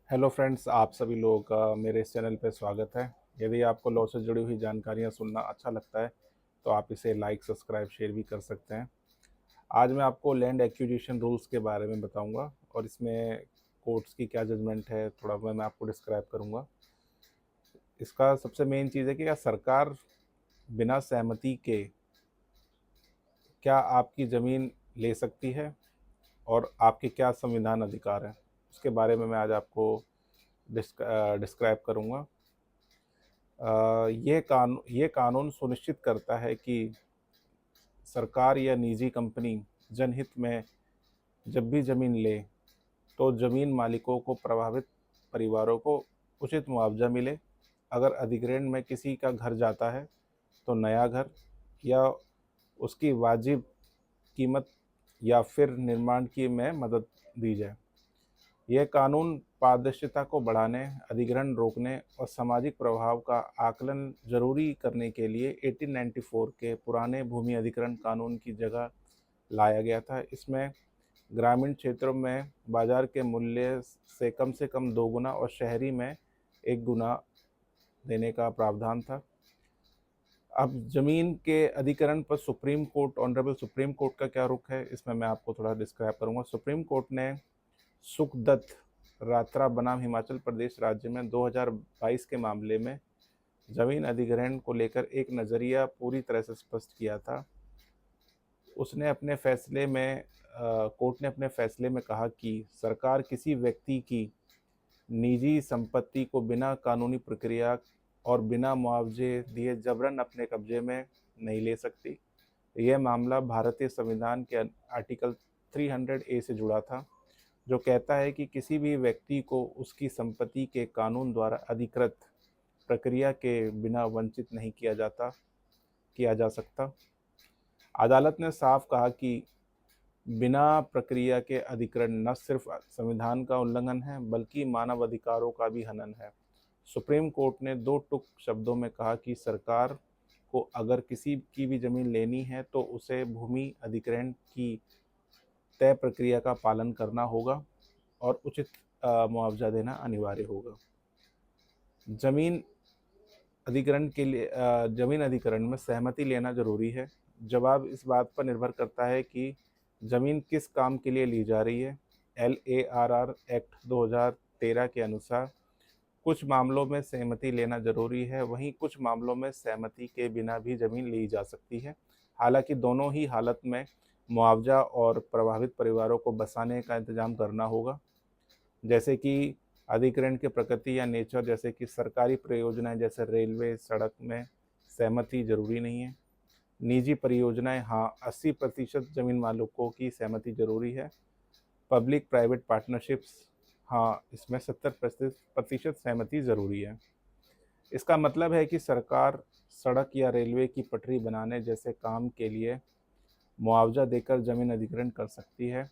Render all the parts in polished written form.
Hello friends, आप सभी लोगों का मेरे इस चैनल पे स्वागत है। यदि आपको लॉ से जुड़ी हुई जानकारियाँ सुनना अच्छा लगता है तो आप इसे लाइक, सब्सक्राइब, शेयर भी कर सकते हैं। आज मैं आपको लैंड एक्विजिशन रूल्स के बारे में बताऊंगा और इसमें कोर्ट्स की क्या जजमेंट है, थोड़ा मैं आपको डिस्क्राइब करूंगा। इसका सबसे मेन चीज़ है कि क्या सरकार बिना सहमति के क्या आपकी ज़मीन ले सकती है और आपके क्या संविधान अधिकार हैं, उसके बारे में मैं आज आपको डिस्क्राइब करूँगा। ये कानून सुनिश्चित करता है कि सरकार या निजी कंपनी जनहित में जब भी ज़मीन ले तो ज़मीन मालिकों को प्रभावित परिवारों को उचित मुआवजा मिले। अगर अधिग्रहण में किसी का घर जाता है तो नया घर या उसकी वाजिब कीमत या फिर निर्माण की में मदद दी जाए। यह कानून पारदर्शिता को बढ़ाने, अधिग्रहण रोकने और सामाजिक प्रभाव का आकलन जरूरी करने के लिए 1894 के पुराने भूमि अधिग्रहण कानून की जगह लाया गया था। इसमें ग्रामीण क्षेत्रों में बाजार के मूल्य से कम 2 गुना और शहरी में 1 गुना देने का प्रावधान था। अब जमीन के अधिग्रहण पर supreme court, honourable supreme court का क्या रुख है, इसमें मैं आपको थोड़ा डिस्क्राइब करूंगा। सुप्रीम कोर्ट ने सुखदत्त रात्रा बनाम हिमाचल प्रदेश राज्य में 2022 के मामले में जमीन अधिग्रहण को लेकर एक नज़रिया पूरी तरह से स्पष्ट किया था। उसने अपने फैसले में कोर्ट ने अपने फैसले में कहा कि सरकार किसी व्यक्ति की निजी संपत्ति को बिना कानूनी प्रक्रिया और बिना मुआवजे दिए जबरन अपने कब्जे में नहीं ले सकती। यह मामला भारतीय संविधान के आर्टिकल 300A से जुड़ा था, जो कहता है कि किसी भी व्यक्ति को उसकी संपत्ति के कानून द्वारा अधिकृत प्रक्रिया के बिना वंचित नहीं किया जा सकता। अदालत ने साफ कहा कि बिना प्रक्रिया के अधिग्रहण न सिर्फ संविधान का उल्लंघन है बल्कि मानव अधिकारों का भी हनन है। सुप्रीम कोर्ट ने दो टूक शब्दों में कहा कि सरकार को अगर किसी की भी जमीन लेनी है तो उसे भूमि अधिग्रहण की तय प्रक्रिया का पालन करना होगा और उचित मुआवजा देना अनिवार्य होगा। जमीन जमीन अधिग्रहण में सहमति लेना जरूरी है। जवाब इस बात पर निर्भर करता है कि जमीन किस काम के लिए ली जा रही है। LARR एक्ट 2013 के अनुसार कुछ मामलों में सहमति लेना जरूरी है, वहीं कुछ मामलों में सहमति के बिना भी जमीन ली जा सकती है। हालांकि दोनों ही हालत में मुआवजा और प्रभावित परिवारों को बसाने का इंतजाम करना होगा। जैसे कि अधिग्रहण की प्रकृति या नेचर, जैसे कि सरकारी परियोजनाएं जैसे रेलवे, सड़क में सहमति जरूरी नहीं है। निजी परियोजनाएं, हाँ, 80% जमीन मालिकों की सहमति जरूरी है। पब्लिक प्राइवेट पार्टनरशिप्स, हाँ, इसमें 70% सहमति ज़रूरी है। इसका मतलब है कि सरकार सड़क या रेलवे की पटरी बनाने जैसे काम के लिए मुआवजा देकर जमीन अधिग्रहण कर सकती है।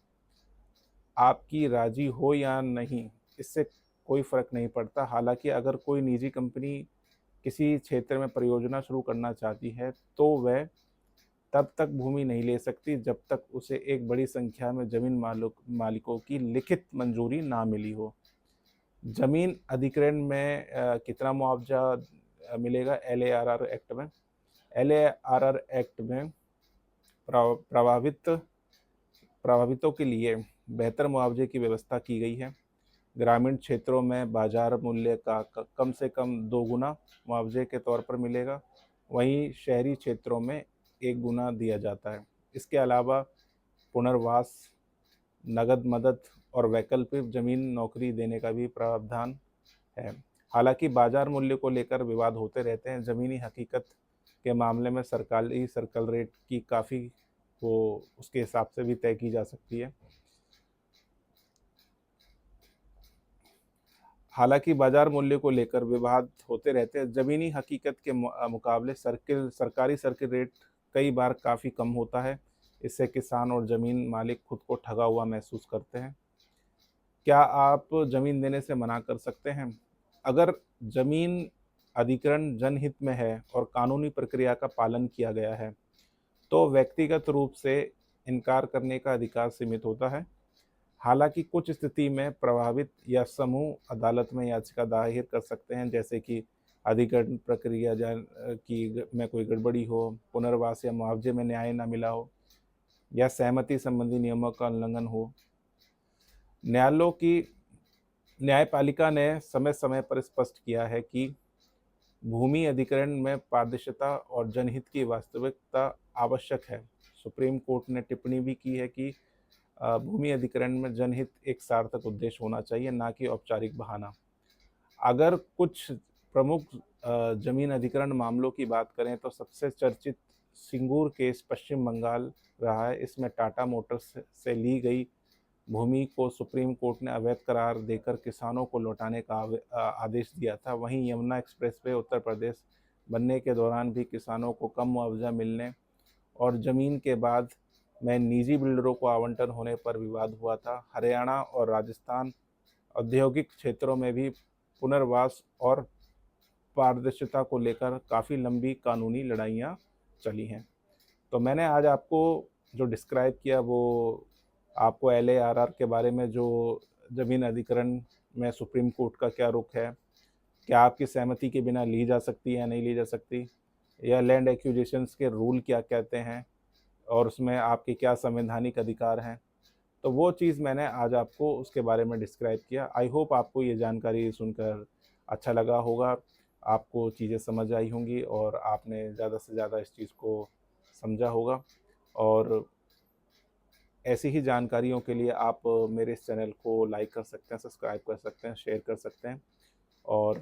आपकी राजी हो या नहीं, इससे कोई फ़र्क नहीं पड़ता। हालांकि अगर कोई निजी कंपनी किसी क्षेत्र में परियोजना शुरू करना चाहती है तो वह तब तक भूमि नहीं ले सकती जब तक उसे एक बड़ी संख्या में जमीन मालिकों की लिखित मंजूरी ना मिली हो। जमीन अधिग्रहण में कितना मुआवजा मिलेगा LARR एक्ट में? LARR एक्ट में प्रभावित प्रभावितों के लिए बेहतर मुआवजे की व्यवस्था की गई है। ग्रामीण क्षेत्रों में बाजार मूल्य का कम से कम 2 गुना मुआवजे के तौर पर मिलेगा, वहीं शहरी क्षेत्रों में 1 गुना दिया जाता है। इसके अलावा पुनर्वास, नगद मदद और वैकल्पिक जमीन नौकरी देने का भी प्रावधान है। हालांकि बाजार मूल्य को लेकर विवाद होते रहते हैं। ज़मीनी हकीकत के मामले में सरकारी सर्कल रेट की काफ़ी वो उसके हिसाब से भी तय की जा सकती है। हालांकि बाजार मूल्य को लेकर विवाद होते रहते हैं। ज़मीनी हकीकत के मुकाबले सरकारी सर्किल रेट कई बार काफ़ी कम होता है। इससे किसान और ज़मीन मालिक खुद को ठगा हुआ महसूस करते हैं। क्या आप ज़मीन देने से मना कर सकते हैं? अगर ज़मीन अधिग्रहण जनहित में है और कानूनी प्रक्रिया का पालन किया गया है तो व्यक्तिगत रूप से इनकार करने का अधिकार सीमित होता है। हालांकि कुछ स्थिति में प्रभावित या समूह अदालत में याचिका दायर कर सकते हैं, जैसे कि अधिकरण प्रक्रिया में कोई गड़बड़ी हो, पुनर्वास या मुआवजे में न्याय न मिला हो, या सहमति संबंधी नियमों का उल्लंघन हो। न्यायालयों की न्यायपालिका ने समय समय पर स्पष्ट किया है कि भूमि अधिग्रहण में पारदर्शिता और जनहित की वास्तविकता आवश्यक है। सुप्रीम कोर्ट ने टिप्पणी भी की है कि भूमि अधिग्रहण में जनहित एक सार्थक उद्देश्य होना चाहिए, ना कि औपचारिक बहाना। अगर कुछ प्रमुख जमीन अधिग्रहण मामलों की बात करें तो सबसे चर्चित सिंगूर केस पश्चिम बंगाल रहा है। इसमें टाटा मोटर्स से ली गई भूमि को सुप्रीम कोर्ट ने अवैध करार देकर किसानों को लौटाने का आदेश दिया था। वहीं यमुना एक्सप्रेसवे उत्तर प्रदेश बनने के दौरान भी किसानों को कम मुआवजा मिलने और जमीन के बाद में निजी बिल्डरों को आवंटन होने पर विवाद हुआ था। हरियाणा और राजस्थान औद्योगिक क्षेत्रों में भी पुनर्वास और पारदर्शिता को लेकर काफ़ी लंबी कानूनी लड़ाइयाँ चली हैं। तो मैंने आज आपको जो डिस्क्राइब किया वो आपको LARR के बारे में, जो ज़मीन अधिग्रहण में सुप्रीम कोर्ट का क्या रुख है, क्या आपकी सहमति के बिना ली जा सकती है या नहीं ली जा सकती, या लैंड एक्विजिशंस के रूल क्या कहते हैं और उसमें आपके क्या संवैधानिक अधिकार हैं। तो वो चीज़ मैंने आज आपको उसके बारे में डिस्क्राइब किया। आई होप आपको ये जानकारी सुनकर अच्छा लगा होगा, आपको चीज़ें समझ आई होंगी और आपने ज़्यादा से ज़्यादा इस चीज़ को समझा होगा। और ऐसी ही जानकारियों के लिए आप मेरे इस चैनल को लाइक कर सकते हैं, सब्सक्राइब कर सकते हैं, शेयर कर सकते हैं और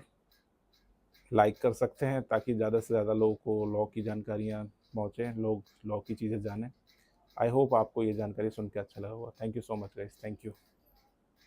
लाइक कर सकते हैं, ताकि ज़्यादा से ज़्यादा लोगों को लॉ की जानकारियाँ पहुँचें, लोग लॉ की चीज़ें जानें। आई होप आपको ये जानकारी सुन के अच्छा लगा होगा। Thank you so much guys, thank you.